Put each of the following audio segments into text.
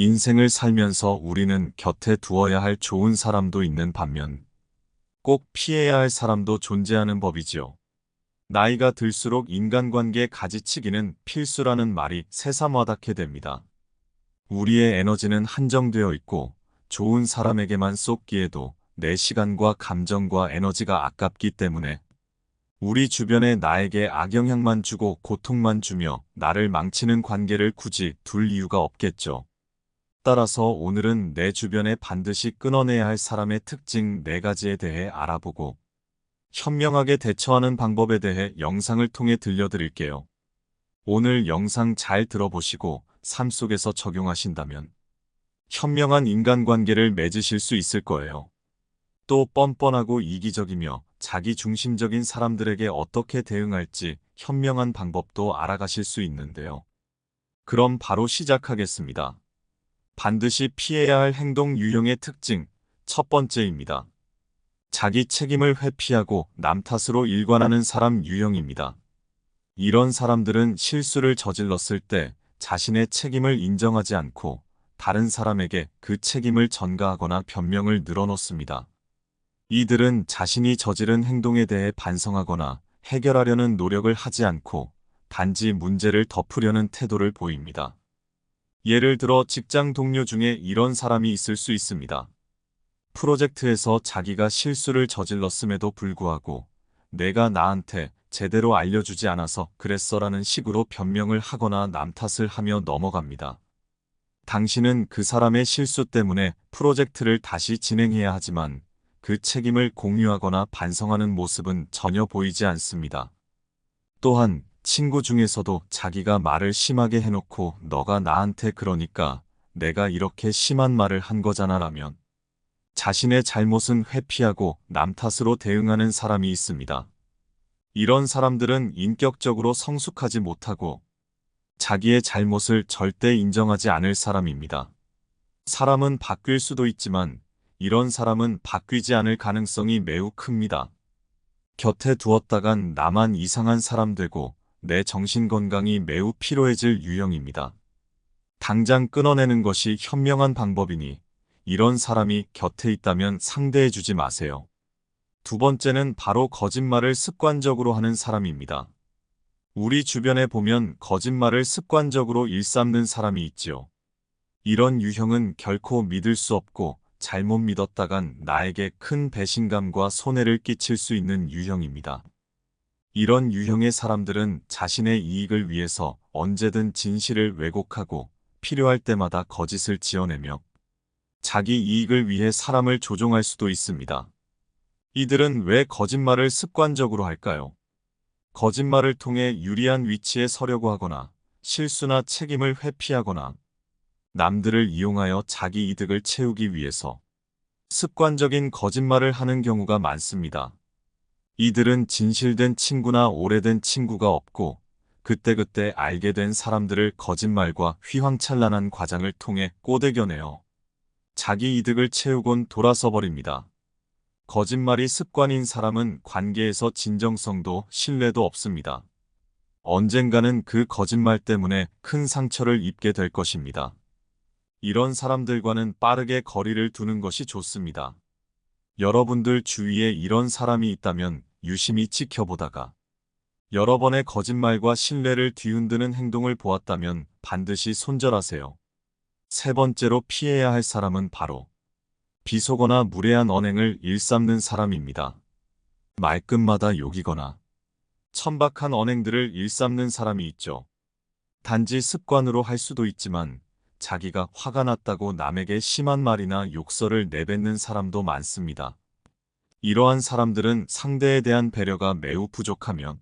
인생을 살면서 우리는 곁에 두어야 할 좋은 사람도 있는 반면 꼭 피해야 할 사람도 존재하는 법이지요. 나이가 들수록 인간관계 가지치기는 필수라는 말이 새삼와닿게 됩니다. 우리의 에너지는 한정되어 있고 좋은 사람에게만 쏟기에도 내 시간과 감정과 에너지가 아깝기 때문에 우리 주변에 나에게 악영향만 주고 고통만 주며 나를 망치는 관계를 굳이 둘 이유가 없겠죠. 따라서 오늘은 내 주변에 반드시 끊어내야 할 사람의 특징 4가지에 대해 알아보고 현명하게 대처하는 방법에 대해 영상을 통해 들려드릴게요. 오늘 영상 잘 들어보시고 삶 속에서 적용하신다면 현명한 인간관계를 맺으실 수 있을 거예요. 또 뻔뻔하고 이기적이며 자기중심적인 사람들에게 어떻게 대응할지 현명한 방법도 알아가실 수 있는데요. 그럼 바로 시작하겠습니다. 반드시 피해야 할 행동 유형의 특징, 첫 번째입니다. 자기 책임을 회피하고 남 탓으로 일관하는 사람 유형입니다. 이런 사람들은 실수를 저질렀을 때 자신의 책임을 인정하지 않고 다른 사람에게 그 책임을 전가하거나 변명을 늘어놓습니다. 이들은 자신이 저지른 행동에 대해 반성하거나 해결하려는 노력을 하지 않고 단지 문제를 덮으려는 태도를 보입니다. 예를 들어 직장 동료 중에 이런 사람이 있을 수 있습니다. 프로젝트에서 자기가 실수를 저질렀음에도 불구하고 내가 나한테 제대로 알려주지 않아서 그랬어라는 식으로 변명을 하거나 남 탓을 하며 넘어갑니다. 당신은 그 사람의 실수 때문에 프로젝트를 다시 진행해야 하지만 그 책임을 공유하거나 반성하는 모습은 전혀 보이지 않습니다. 또한 친구 중에서도 자기가 말을 심하게 해놓고 너가 나한테 그러니까 내가 이렇게 심한 말을 한 거잖아 라면 자신의 잘못은 회피하고 남 탓으로 대응하는 사람이 있습니다. 이런 사람들은 인격적으로 성숙하지 못하고 자기의 잘못을 절대 인정하지 않을 사람입니다. 사람은 바뀔 수도 있지만 이런 사람은 바뀌지 않을 가능성이 매우 큽니다. 곁에 두었다간 나만 이상한 사람 되고 내 정신건강이 매우 피로해질 유형입니다. 당장 끊어내는 것이 현명한 방법이니 이런 사람이 곁에 있다면 상대해주지 마세요. 두 번째는 바로 거짓말을 습관적으로 하는 사람입니다. 우리 주변에 보면 거짓말을 습관적으로 일삼는 사람이 있지요. 이런 유형은 결코 믿을 수 없고 잘못 믿었다간 나에게 큰 배신감과 손해를 끼칠 수 있는 유형입니다. 이런 유형의 사람들은 자신의 이익을 위해서 언제든 진실을 왜곡하고 필요할 때마다 거짓을 지어내며 자기 이익을 위해 사람을 조종할 수도 있습니다. 이들은 왜 거짓말을 습관적으로 할까요? 거짓말을 통해 유리한 위치에 서려고 하거나 실수나 책임을 회피하거나 남들을 이용하여 자기 이득을 채우기 위해서 습관적인 거짓말을 하는 경우가 많습니다. 이들은 진실된 친구나 오래된 친구가 없고 그때그때 알게 된 사람들을 거짓말과 휘황찬란한 과장을 통해 꼬드겨내어 자기 이득을 채우곤 돌아서 버립니다. 거짓말이 습관인 사람은 관계에서 진정성도 신뢰도 없습니다. 언젠가는 그 거짓말 때문에 큰 상처를 입게 될 것입니다. 이런 사람들과는 빠르게 거리를 두는 것이 좋습니다. 여러분들 주위에 이런 사람이 있다면 유심히 지켜보다가 여러 번의 거짓말과 신뢰를 뒤흔드는 행동을 보았다면 반드시 손절하세요. 세 번째로 피해야 할 사람은 바로 비속어나 무례한 언행을 일삼는 사람입니다. 말끝마다 욕이거나 천박한 언행들을 일삼는 사람이 있죠. 단지 습관으로 할 수도 있지만 자기가 화가 났다고 남에게 심한 말이나 욕설을 내뱉는 사람도 많습니다. 이러한 사람들은 상대에 대한 배려가 매우 부족하면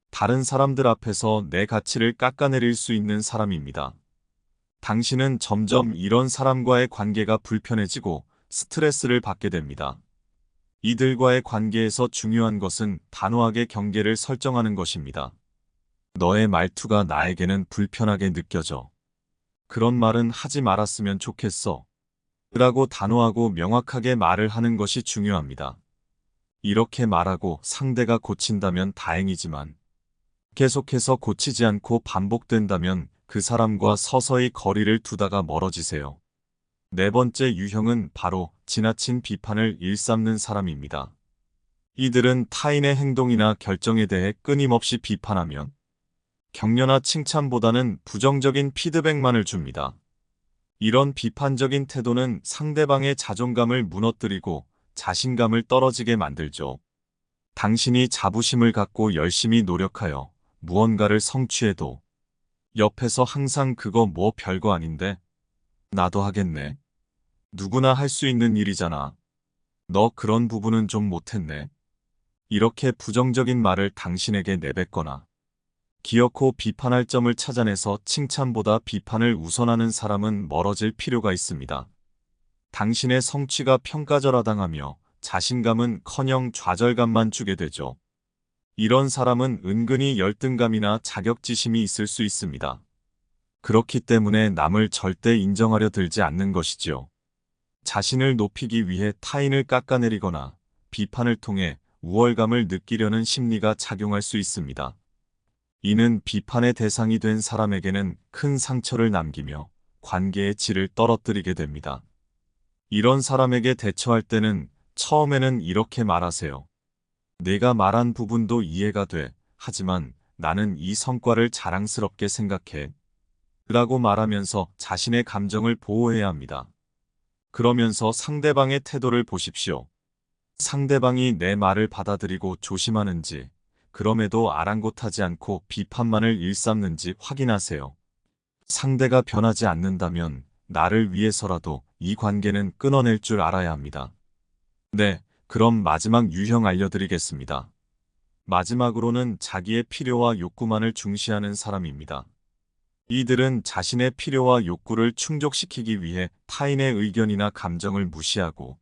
다른 사람들 앞에서 내 가치를 깎아내릴 수 있는 사람입니다. 당신은 점점 이런 사람과의 관계가 불편해지고 스트레스를 받게 됩니다. 이들과의 관계에서 중요한 것은 단호하게 경계를 설정하는 것입니다. 너의 말투가 나에게는 불편하게 느껴져. 그런 말은 하지 말았으면 좋겠어. 라고 단호하고 명확하게 말을 하는 것이 중요합니다. 이렇게 말하고 상대가 고친다면 다행이지만 계속해서 고치지 않고 반복된다면 그 사람과 서서히 거리를 두다가 멀어지세요. 네 번째 유형은 바로 지나친 비판을 일삼는 사람입니다. 이들은 타인의 행동이나 결정에 대해 끊임없이 비판하면 격려나 칭찬보다는 부정적인 피드백만을 줍니다. 이런 비판적인 태도는 상대방의 자존감을 무너뜨리고 자신감을 떨어지게 만들죠. 당신이 자부심을 갖고 열심히 노력하여 무언가를 성취해도 옆에서 항상 그거 뭐 별거 아닌데? 나도 하겠네. 누구나 할 수 있는 일이잖아. 너 그런 부분은 좀 못했네. 이렇게 부정적인 말을 당신에게 내뱉거나 기어코 비판할 점을 찾아내서 칭찬보다 비판을 우선하는 사람은 멀어질 필요가 있습니다. 당신의 성취가 평가절하당하며 자신감은커녕 좌절감만 주게 되죠. 이런 사람은 은근히 열등감이나 자격지심이 있을 수 있습니다. 그렇기 때문에 남을 절대 인정하려 들지 않는 것이지요. 자신을 높이기 위해 타인을 깎아내리거나 비판을 통해 우월감을 느끼려는 심리가 작용할 수 있습니다. 이는 비판의 대상이 된 사람에게는 큰 상처를 남기며 관계의 질을 떨어뜨리게 됩니다. 이런 사람에게 대처할 때는 처음에는 이렇게 말하세요. 내가 말한 부분도 이해가 돼. 하지만 나는 이 성과를 자랑스럽게 생각해. 라고 말하면서 자신의 감정을 보호해야 합니다. 그러면서 상대방의 태도를 보십시오. 상대방이 내 말을 받아들이고 조심하는지, 그럼에도 아랑곳하지 않고 비판만을 일삼는지 확인하세요. 상대가 변하지 않는다면 나를 위해서라도 이 관계는 끊어낼 줄 알아야 합니다. 네, 그럼 마지막 유형 알려드리겠습니다. 마지막으로는 자기의 필요와 욕구만을 중시하는 사람입니다. 이들은 자신의 필요와 욕구를 충족시키기 위해 타인의 의견이나 감정을 무시하고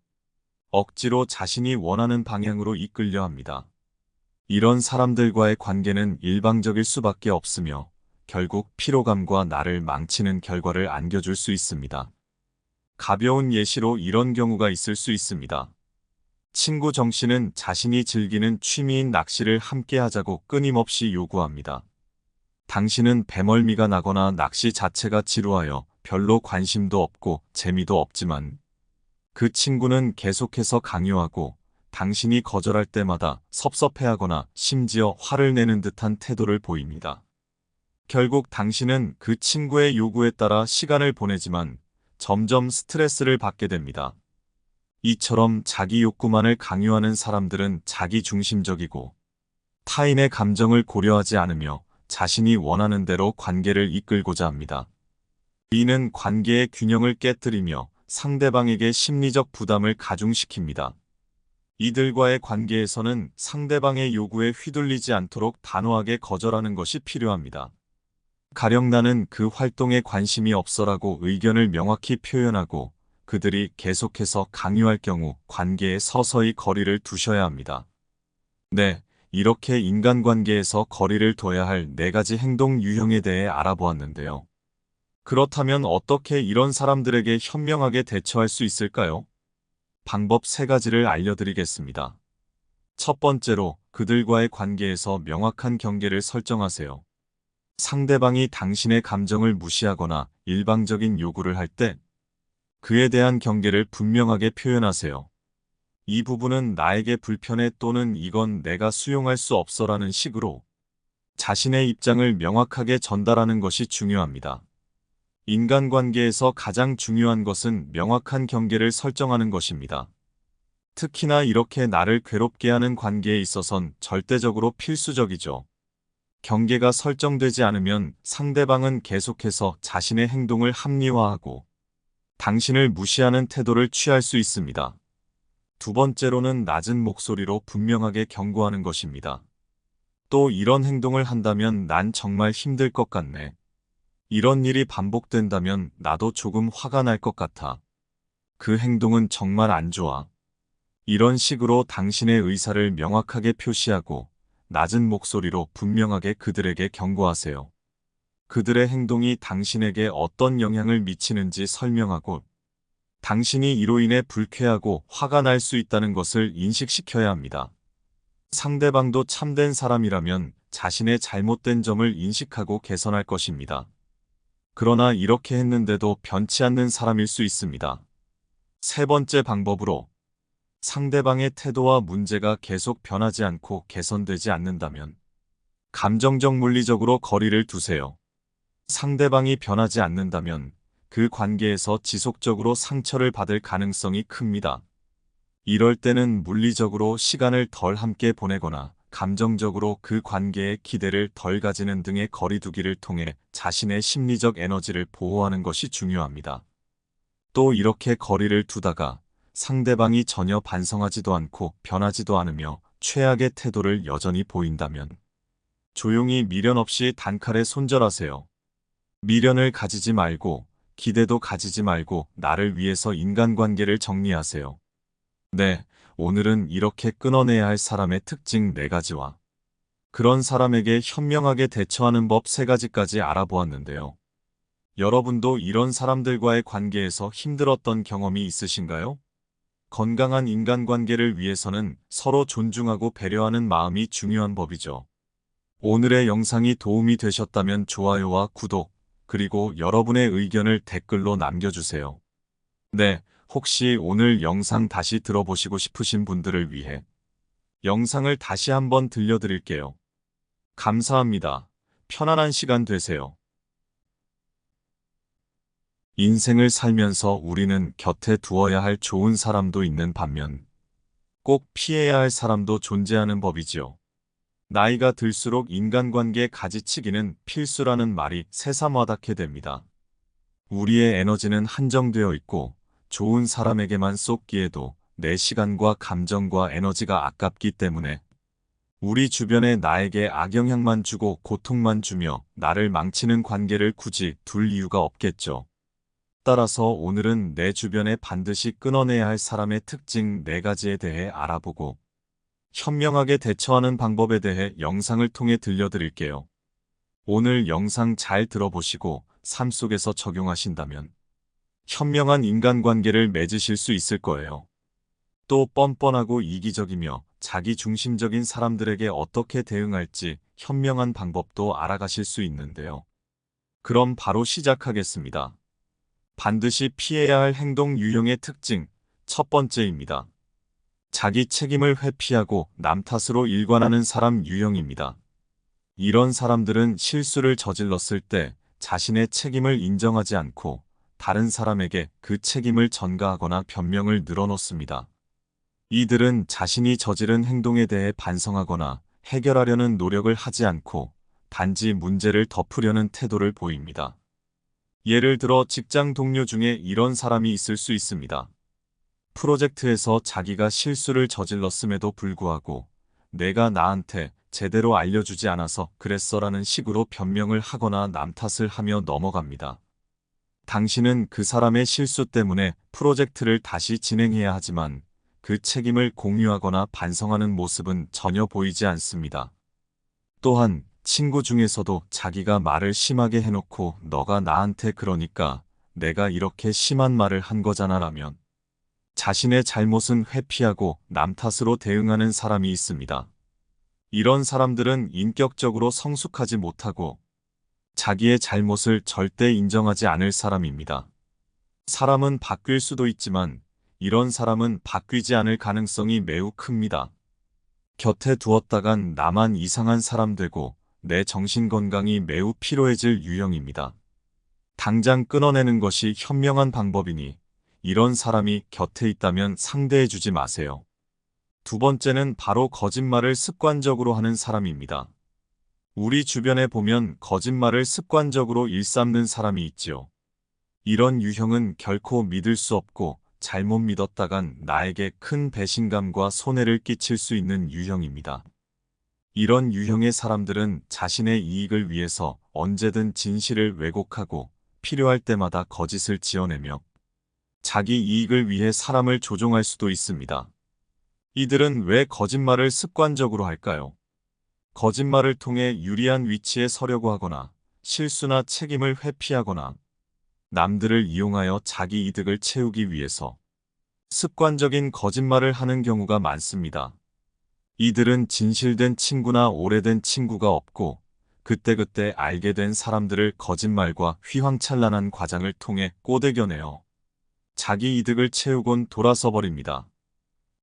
억지로 자신이 원하는 방향으로 이끌려 합니다. 이런 사람들과의 관계는 일방적일 수밖에 없으며 결국 피로감과 나를 망치는 결과를 안겨줄 수 있습니다. 가벼운 예시로 이런 경우가 있을 수 있습니다. 친구 정 씨는 자신이 즐기는 취미인 낚시를 함께 하자고 끊임없이 요구합니다. 당신은 배멀미가 나거나 낚시 자체가 지루하여 별로 관심도 없고 재미도 없지만 그 친구는 계속해서 강요하고 당신이 거절할 때마다 섭섭해하거나 심지어 화를 내는 듯한 태도를 보입니다. 결국 당신은 그 친구의 요구에 따라 시간을 보내지만 점점 스트레스를 받게 됩니다. 이처럼 자기 욕구만을 강요하는 사람들은 자기중심적이고 타인의 감정을 고려하지 않으며 자신이 원하는 대로 관계를 이끌고자 합니다. 이는 관계의 균형을 깨뜨리며 상대방에게 심리적 부담을 가중시킵니다. 이들과의 관계에서는 상대방의 요구에 휘둘리지 않도록 단호하게 거절하는 것이 필요합니다. 가령 나는 그 활동에 관심이 없어라고 의견을 명확히 표현하고 그들이 계속해서 강요할 경우 관계에 서서히 거리를 두셔야 합니다. 네, 이렇게 인간관계에서 거리를 둬야 할 4가지 행동 유형에 대해 알아보았는데요. 그렇다면 어떻게 이런 사람들에게 현명하게 대처할 수 있을까요? 방법 3가지를 알려드리겠습니다. 첫 번째로 그들과의 관계에서 명확한 경계를 설정하세요. 상대방이 당신의 감정을 무시하거나 일방적인 요구를 할 때 그에 대한 경계를 분명하게 표현하세요. 이 부분은 나에게 불편해 또는 이건 내가 수용할 수 없어라는 식으로 자신의 입장을 명확하게 전달하는 것이 중요합니다. 인간관계에서 가장 중요한 것은 명확한 경계를 설정하는 것입니다. 특히나 이렇게 나를 괴롭게 하는 관계에 있어선 절대적으로 필수적이죠. 경계가 설정되지 않으면 상대방은 계속해서 자신의 행동을 합리화하고 당신을 무시하는 태도를 취할 수 있습니다. 두 번째로는 낮은 목소리로 분명하게 경고하는 것입니다. 또 이런 행동을 한다면 난 정말 힘들 것 같네. 이런 일이 반복된다면 나도 조금 화가 날 것 같아. 그 행동은 정말 안 좋아. 이런 식으로 당신의 의사를 명확하게 표시하고 낮은 목소리로 분명하게 그들에게 경고하세요. 그들의 행동이 당신에게 어떤 영향을 미치는지 설명하고 당신이 이로 인해 불쾌하고 화가 날 수 있다는 것을 인식시켜야 합니다. 상대방도 참된 사람이라면 자신의 잘못된 점을 인식하고 개선할 것입니다. 그러나 이렇게 했는데도 변치 않는 사람일 수 있습니다. 세 번째 방법으로 상대방의 태도와 문제가 계속 변하지 않고 개선되지 않는다면 감정적 물리적으로 거리를 두세요. 상대방이 변하지 않는다면 그 관계에서 지속적으로 상처를 받을 가능성이 큽니다. 이럴 때는 물리적으로 시간을 덜 함께 보내거나 감정적으로 그 관계에 기대를 덜 가지는 등의 거리두기를 통해 자신의 심리적 에너지를 보호하는 것이 중요합니다. 또 이렇게 거리를 두다가 상대방이 전혀 반성하지도 않고 변하지도 않으며 최악의 태도를 여전히 보인다면 조용히 미련 없이 단칼에 손절하세요. 미련을 가지지 말고 기대도 가지지 말고 나를 위해서 인간관계를 정리하세요. 네, 오늘은 이렇게 끊어내야 할 사람의 특징 4가지와 그런 사람에게 현명하게 대처하는 법 3가지까지 알아보았는데요. 여러분도 이런 사람들과의 관계에서 힘들었던 경험이 있으신가요? 건강한 인간관계를 위해서는 서로 존중하고 배려하는 마음이 중요한 법이죠. 오늘의 영상이 도움이 되셨다면 좋아요와 구독, 그리고 여러분의 의견을 댓글로 남겨주세요. 네, 혹시 오늘 영상 다시 들어보시고 싶으신 분들을 위해 영상을 다시 한번 들려드릴게요. 감사합니다. 편안한 시간 되세요. 인생을 살면서 우리는 곁에 두어야 할 좋은 사람도 있는 반면 꼭 피해야 할 사람도 존재하는 법이지요. 나이가 들수록 인간관계 가지치기는 필수라는 말이 새삼와닿게 됩니다. 우리의 에너지는 한정되어 있고 좋은 사람에게만 쏟기에도 내 시간과 감정과 에너지가 아깝기 때문에 우리 주변에 나에게 악영향만 주고 고통만 주며 나를 망치는 관계를 굳이 둘 이유가 없겠죠. 따라서 오늘은 내 주변에 반드시 끊어내야 할 사람의 특징 4가지에 대해 알아보고 현명하게 대처하는 방법에 대해 영상을 통해 들려드릴게요. 오늘 영상 잘 들어보시고 삶 속에서 적용하신다면 현명한 인간관계를 맺으실 수 있을 거예요. 또 뻔뻔하고 이기적이며 자기중심적인 사람들에게 어떻게 대응할지 현명한 방법도 알아가실 수 있는데요. 그럼 바로 시작하겠습니다. 반드시 피해야 할 행동 유형의 특징 첫 번째입니다. 자기 책임을 회피하고 남 탓으로 일관하는 사람 유형입니다. 이런 사람들은 실수를 저질렀을 때 자신의 책임을 인정하지 않고 다른 사람에게 그 책임을 전가하거나 변명을 늘어놓습니다. 이들은 자신이 저지른 행동에 대해 반성하거나 해결하려는 노력을 하지 않고 단지 문제를 덮으려는 태도를 보입니다. 예를 들어 직장 동료 중에 이런 사람이 있을 수 있습니다. 프로젝트에서 자기가 실수를 저질렀음에도 불구하고 내가 나한테 제대로 알려주지 않아서 그랬어라는 식으로 변명을 하거나 남 탓을 하며 넘어갑니다. 당신은 그 사람의 실수 때문에 프로젝트를 다시 진행해야 하지만 그 책임을 공유하거나 반성하는 모습은 전혀 보이지 않습니다. 또한 친구 중에서도 자기가 말을 심하게 해놓고 너가 나한테 그러니까 내가 이렇게 심한 말을 한 거잖아 라면 자신의 잘못은 회피하고 남 탓으로 대응하는 사람이 있습니다. 이런 사람들은 인격적으로 성숙하지 못하고 자기의 잘못을 절대 인정하지 않을 사람입니다. 사람은 바뀔 수도 있지만 이런 사람은 바뀌지 않을 가능성이 매우 큽니다. 곁에 두었다간 나만 이상한 사람 되고 내 정신건강이 매우 피로해질 유형입니다. 당장 끊어내는 것이 현명한 방법이니 이런 사람이 곁에 있다면 상대해주지 마세요. 두 번째는 바로 거짓말을 습관적으로 하는 사람입니다. 우리 주변에 보면 거짓말을 습관적으로 일삼는 사람이 있지요. 이런 유형은 결코 믿을 수 없고 잘못 믿었다간 나에게 큰 배신감과 손해를 끼칠 수 있는 유형입니다. 이런 유형의 사람들은 자신의 이익을 위해서 언제든 진실을 왜곡하고 필요할 때마다 거짓을 지어내며 자기 이익을 위해 사람을 조종할 수도 있습니다. 이들은 왜 거짓말을 습관적으로 할까요? 거짓말을 통해 유리한 위치에 서려고 하거나 실수나 책임을 회피하거나 남들을 이용하여 자기 이득을 채우기 위해서 습관적인 거짓말을 하는 경우가 많습니다. 이들은 진실된 친구나 오래된 친구가 없고 그때그때 알게 된 사람들을 거짓말과 휘황찬란한 과장을 통해 꼬드겨내어 자기 이득을 채우곤 돌아서 버립니다.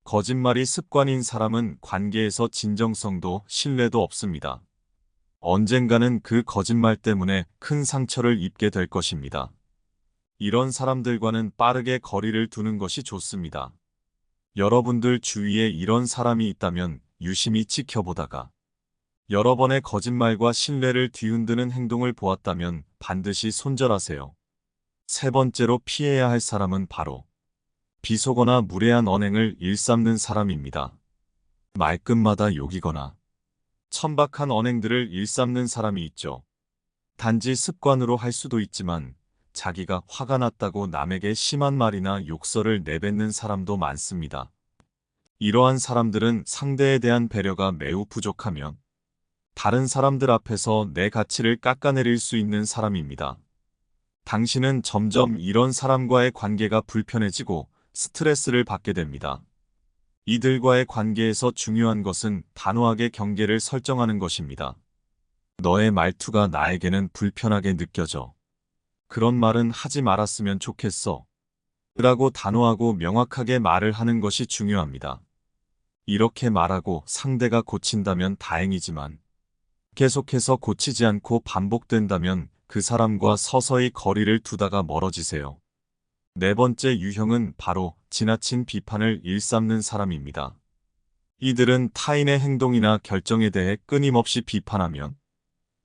거짓말이 습관인 사람은 관계에서 진정성도 신뢰도 없습니다. 언젠가는 그 거짓말 때문에 큰 상처를 입게 될 것입니다. 이런 사람들과는 빠르게 거리를 두는 것이 좋습니다. 여러분들 주위에 이런 사람이 있다면 유심히 지켜보다가 여러 번의 거짓말과 신뢰를 뒤흔드는 행동을 보았다면 반드시 손절하세요. 세 번째로 피해야 할 사람은 바로 비속어나 무례한 언행을 일삼는 사람입니다. 말끝마다 욕이거나 천박한 언행들을 일삼는 사람이 있죠. 단지 습관으로 할 수도 있지만 자기가 화가 났다고 남에게 심한 말이나 욕설을 내뱉는 사람도 많습니다. 이러한 사람들은 상대에 대한 배려가 매우 부족하며 다른 사람들 앞에서 내 가치를 깎아내릴 수 있는 사람입니다. 당신은 점점 이런 사람과의 관계가 불편해지고 스트레스를 받게 됩니다. 이들과의 관계에서 중요한 것은 단호하게 경계를 설정하는 것입니다. 너의 말투가 나에게는 불편하게 느껴져. 그런 말은 하지 말았으면 좋겠어. 라고 단호하고 명확하게 말을 하는 것이 중요합니다. 이렇게 말하고 상대가 고친다면 다행이지만 계속해서 고치지 않고 반복된다면 그 사람과 서서히 거리를 두다가 멀어지세요. 네 번째 유형은 바로 지나친 비판을 일삼는 사람입니다. 이들은 타인의 행동이나 결정에 대해 끊임없이 비판하면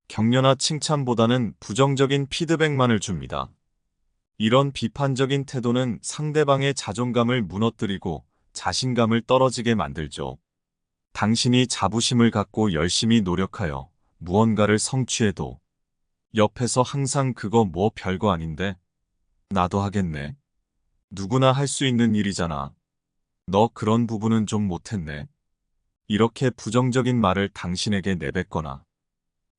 격려나 칭찬보다는 부정적인 피드백만을 줍니다. 이런 비판적인 태도는 상대방의 자존감을 무너뜨리고 자신감을 떨어지게 만들죠. 당신이 자부심을 갖고 열심히 노력하여 무언가를 성취해도 옆에서 항상 그거 뭐 별거 아닌데? 나도 하겠네. 누구나 할 수 있는 일이잖아. 너 그런 부분은 좀 못했네. 이렇게 부정적인 말을 당신에게 내뱉거나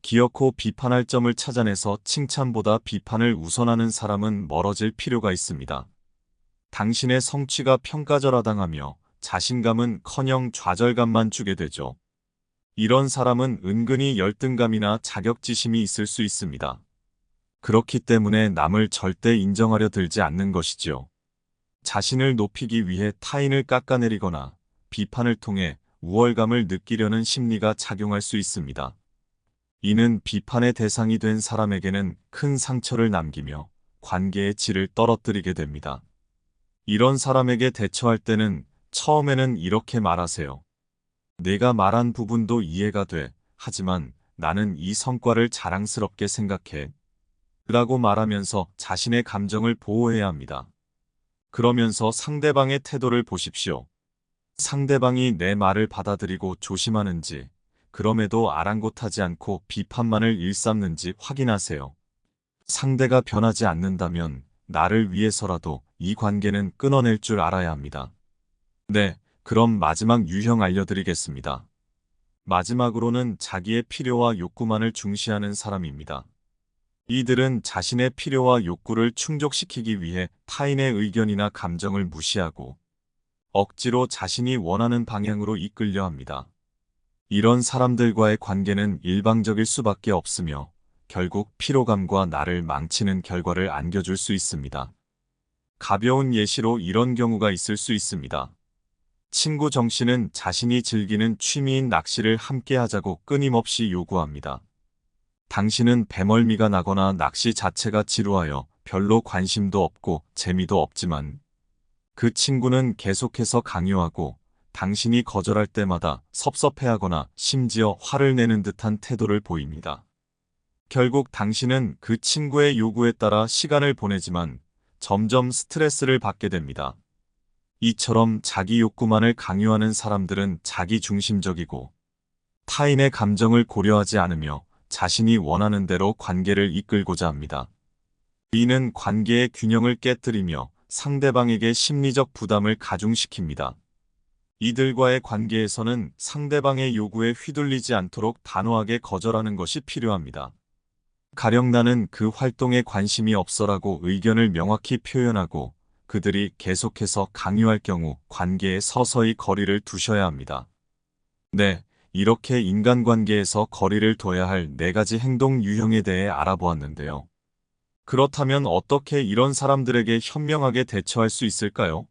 기어코 비판할 점을 찾아내서 칭찬보다 비판을 우선하는 사람은 멀어질 필요가 있습니다. 당신의 성취가 평가절하당하며 자신감은커녕 좌절감만 주게 되죠. 이런 사람은 은근히 열등감이나 자격지심이 있을 수 있습니다. 그렇기 때문에 남을 절대 인정하려 들지 않는 것이지요. 자신을 높이기 위해 타인을 깎아내리거나 비판을 통해 우월감을 느끼려는 심리가 작용할 수 있습니다. 이는 비판의 대상이 된 사람에게는 큰 상처를 남기며 관계의 질을 떨어뜨리게 됩니다. 이런 사람에게 대처할 때는 처음에는 이렇게 말하세요. 내가 말한 부분도 이해가 돼. 하지만 나는 이 성과를 자랑스럽게 생각해. 라고 말하면서 자신의 감정을 보호해야 합니다. 그러면서 상대방의 태도를 보십시오. 상대방이 내 말을 받아들이고 조심하는지, 그럼에도 아랑곳하지 않고 비판만을 일삼는지 확인하세요. 상대가 변하지 않는다면 나를 위해서라도 이 관계는 끊어낼 줄 알아야 합니다. 네, 그럼 마지막 유형 알려드리겠습니다. 마지막으로는 자기의 필요와 욕구만을 중시하는 사람입니다. 이들은 자신의 필요와 욕구를 충족시키기 위해 타인의 의견이나 감정을 무시하고 억지로 자신이 원하는 방향으로 이끌려 합니다. 이런 사람들과의 관계는 일방적일 수밖에 없으며 결국 피로감과 나를 망치는 결과를 안겨줄 수 있습니다. 가벼운 예시로 이런 경우가 있을 수 있습니다. 친구 정 씨는 자신이 즐기는 취미인 낚시를 함께 하자고 끊임없이 요구합니다. 당신은 배멀미가 나거나 낚시 자체가 지루하여 별로 관심도 없고 재미도 없지만 그 친구는 계속해서 강요하고 당신이 거절할 때마다 섭섭해하거나 심지어 화를 내는 듯한 태도를 보입니다. 결국 당신은 그 친구의 요구에 따라 시간을 보내지만 점점 스트레스를 받게 됩니다. 이처럼 자기 욕구만을 강요하는 사람들은 자기중심적이고 타인의 감정을 고려하지 않으며 자신이 원하는 대로 관계를 이끌고자 합니다. 이는 관계의 균형을 깨뜨리며 상대방에게 심리적 부담을 가중시킵니다. 이들과의 관계에서는 상대방의 요구에 휘둘리지 않도록 단호하게 거절하는 것이 필요합니다. 가령 나는 그 활동에 관심이 없어라고 의견을 명확히 표현하고 그들이 계속해서 강요할 경우 관계에 서서히 거리를 두셔야 합니다. 네, 이렇게 인간관계에서 거리를 둬야 할 4가지 행동 유형에 대해 알아보았는데요. 그렇다면 어떻게 이런 사람들에게 현명하게 대처할 수 있을까요?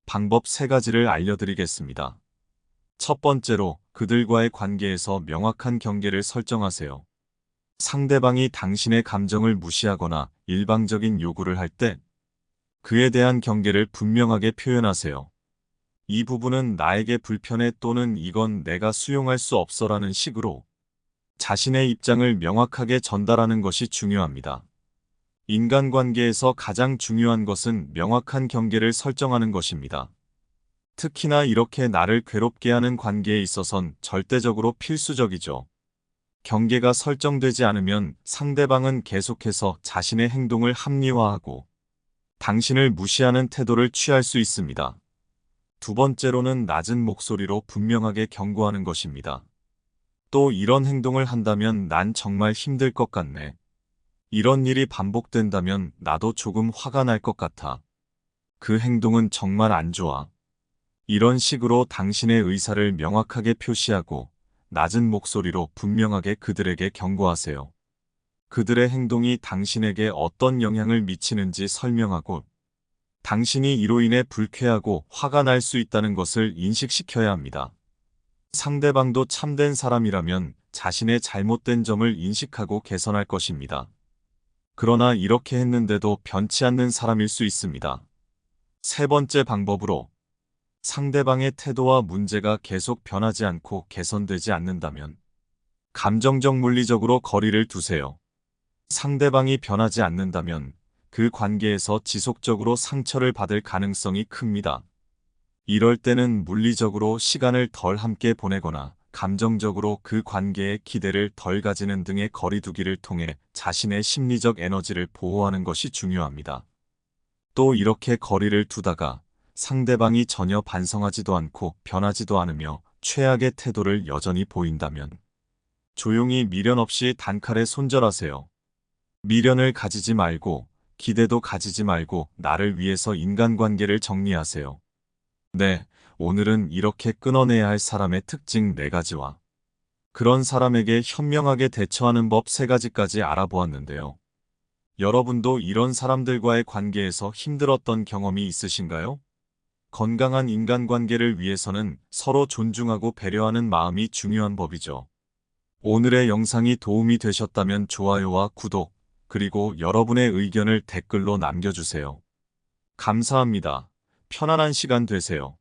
방법 3가지를 알려드리겠습니다. 첫 번째로 그들과의 관계에서 명확한 경계를 설정하세요. 상대방이 당신의 감정을 무시하거나 일방적인 요구를 할 때 그에 대한 경계를 분명하게 표현하세요. 이 부분은 나에게 불편해 또는 이건 내가 수용할 수 없어라는 식으로 자신의 입장을 명확하게 전달하는 것이 중요합니다. 인간관계에서 가장 중요한 것은 명확한 경계를 설정하는 것입니다. 특히나 이렇게 나를 괴롭게 하는 관계에 있어선 절대적으로 필수적이죠. 경계가 설정되지 않으면 상대방은 계속해서 자신의 행동을 합리화하고 당신을 무시하는 태도를 취할 수 있습니다. 두 번째로는 낮은 목소리로 분명하게 경고하는 것입니다. 또 이런 행동을 한다면 난 정말 힘들 것 같네. 이런 일이 반복된다면 나도 조금 화가 날 것 같아. 그 행동은 정말 안 좋아. 이런 식으로 당신의 의사를 명확하게 표시하고 낮은 목소리로 분명하게 그들에게 경고하세요. 그들의 행동이 당신에게 어떤 영향을 미치는지 설명하고 당신이 이로 인해 불쾌하고 화가 날 수 있다는 것을 인식시켜야 합니다. 상대방도 참된 사람이라면 자신의 잘못된 점을 인식하고 개선할 것입니다. 그러나 이렇게 했는데도 변치 않는 사람일 수 있습니다. 세 번째 방법으로 상대방의 태도와 문제가 계속 변하지 않고 개선되지 않는다면 감정적 물리적으로 거리를 두세요. 상대방이 변하지 않는다면 그 관계에서 지속적으로 상처를 받을 가능성이 큽니다. 이럴 때는 물리적으로 시간을 덜 함께 보내거나 감정적으로 그 관계에 기대를 덜 가지는 등의 거리두기를 통해 자신의 심리적 에너지를 보호하는 것이 중요합니다. 또 이렇게 거리를 두다가 상대방이 전혀 반성하지도 않고 변하지도 않으며 최악의 태도를 여전히 보인다면 조용히 미련 없이 단칼에 손절하세요. 미련을 가지지 말고 기대도 가지지 말고 나를 위해서 인간관계를 정리하세요. 네, 오늘은 이렇게 끊어내야 할 사람의 특징 4가지와 그런 사람에게 현명하게 대처하는 법 3가지까지 알아보았는데요. 여러분도 이런 사람들과의 관계에서 힘들었던 경험이 있으신가요? 건강한 인간관계를 위해서는 서로 존중하고 배려하는 마음이 중요한 법이죠. 오늘의 영상이 도움이 되셨다면 좋아요와 구독, 그리고 여러분의 의견을 댓글로 남겨주세요. 감사합니다. 편안한 시간 되세요.